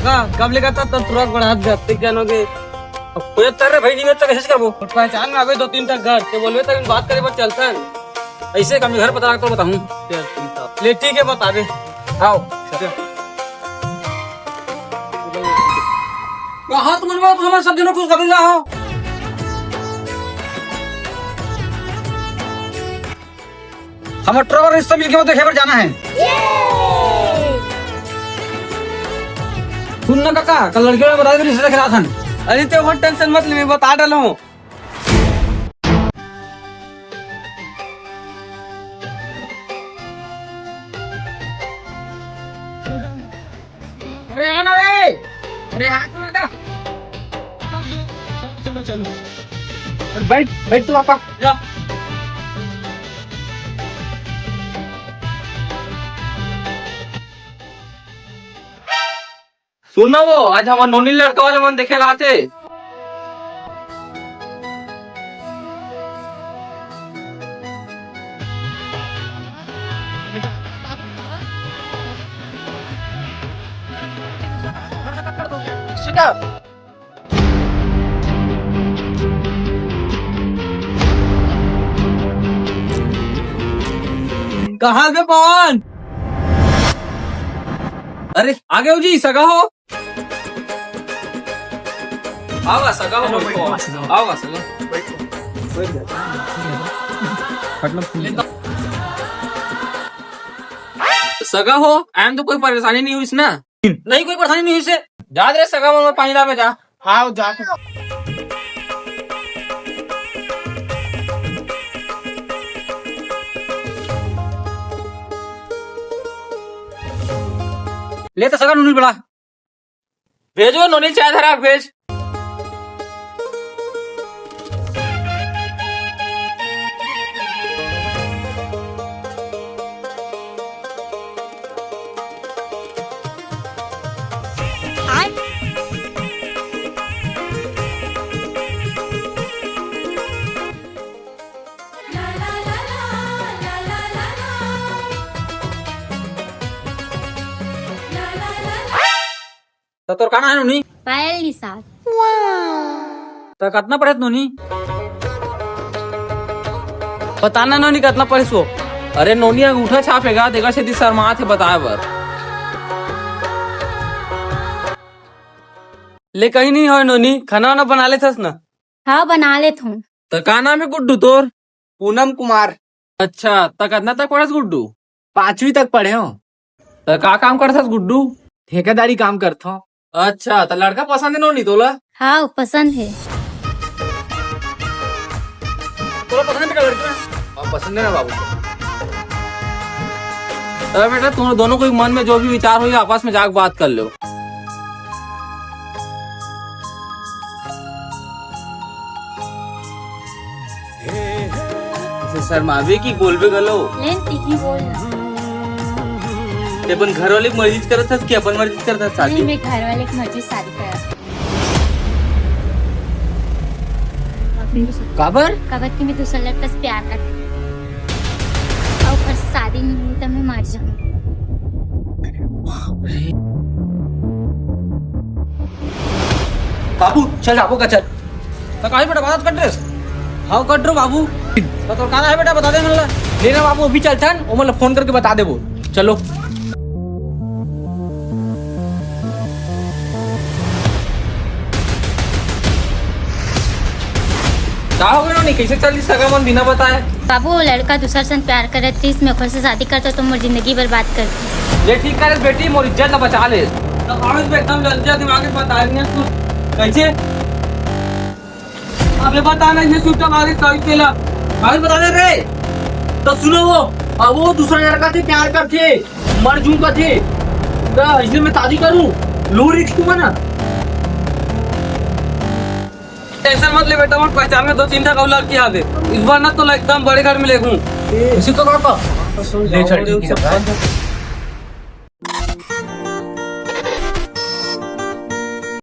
काका कब लेगा था तब तुरंत बढ़ा जाते जानोगे कोई तेरे भाई नहीं में तो कैसे करबो पहचान में आवे 2-3 तक घर के बोलवे तक बात करे पर चलता है ऐसे कम घर पता तो बताऊं ले ठीक है बता दे आओ कहां तुम मनवा हमारे सब जनों को कर हो हम ट्रैवल रिश्ता मिलके देखे पर जाना है सुन ना काका कल लड़कियों ने बताया रिश्ता खिला था अरे तो बहुत टेंशन मत ले मैं बता डाला हूँ अरे आना रे अरे हाथ में लगा चलो चलो बैठ तू पापा जा सुनना वो आज हमारे नोनी लड़का वाले मन देखे लाते कहाँ से पवन अरे आगे हो जी सगा हो आवा सगा हो आवा सगा सगा हो एम तो कोई परेशानी नहीं हुई इसना नहीं कोई परेशानी नहीं हुई से जा दे सगा में पानी ला में जा हाँ जा ले तो सगा नोनी बड़ा भेजो नोनी चाय धरा भेज तो तोर काना है नोनी पायल निसार तो कितना पढ़े नोनी बताना नोनी कितना पढ़े सो अरे नोनी अंगूठा छापेगा देखा से शर्मा थे बताए बर ले कहीं नहीं हो नोनी खाना वाना बना ले थस ना हाँ बना लेत हूँ तो का नाम है गुड्डू तोर पूनम कुमार अच्छा तो कितना तक पढ़े गुड्डू 5वीं तक पढ़े हो तो का काम करता गुड्डू ठेकेदारी काम करता हूँ अच्छा तो लड़का पसंद है नोनी तोला हाँ पसंद है तोला पसंद है लड़का पसंद है ना बाबू अरे बेटा तुम दोनों को मन में जो भी विचार हो आपस में जाकर बात कर लो शर्मावे की बोलबे गलो लेन तीखी बोलना ते पण घर वाले मर्जी करत हस की अपन मर्जी करत हस शादी मैं घर वाले की मर्जी शादी करा काबर कबर की मैं दूसरा लड़का से प्यार करती और पर शादी नहीं हुई तो मैं मर जाऊंगी बाबू चल बाबू का चल तो काहे बेटा बात कर रे हां कर रो बाबू तो काना है बेटा बता दे मला लेना बाबू अभी चलता है ओ मतलब फोन करके बता दे वो चलो क्या हो गया नहीं कैसे चल सगा मन बिना बताए बाबू वो लड़का दूसरा से प्यार करे थी इसमें ओकर से शादी करता तो मोर जिंदगी बर्बाद करती ये ठीक करे बेटी मोर इज्जत ना बचा ले तो कागज पे एकदम लज्जा दिमाग में बता रही है तू कैसे अबे बता ना ये सूटा मारे सही केला कागज बता दे रे तो सुनो वो अब वो दूसरा लड़का से प्यार करते मर जूं का थे तो इसलिए मैं शादी करूं लो रिस्क तू ना टेंशन मत ले बेटा मैं पहचान में 2-3 था कौला की आगे इस बार ना तो एकदम बड़े घर में ले घूं इसी तो पापा ले चल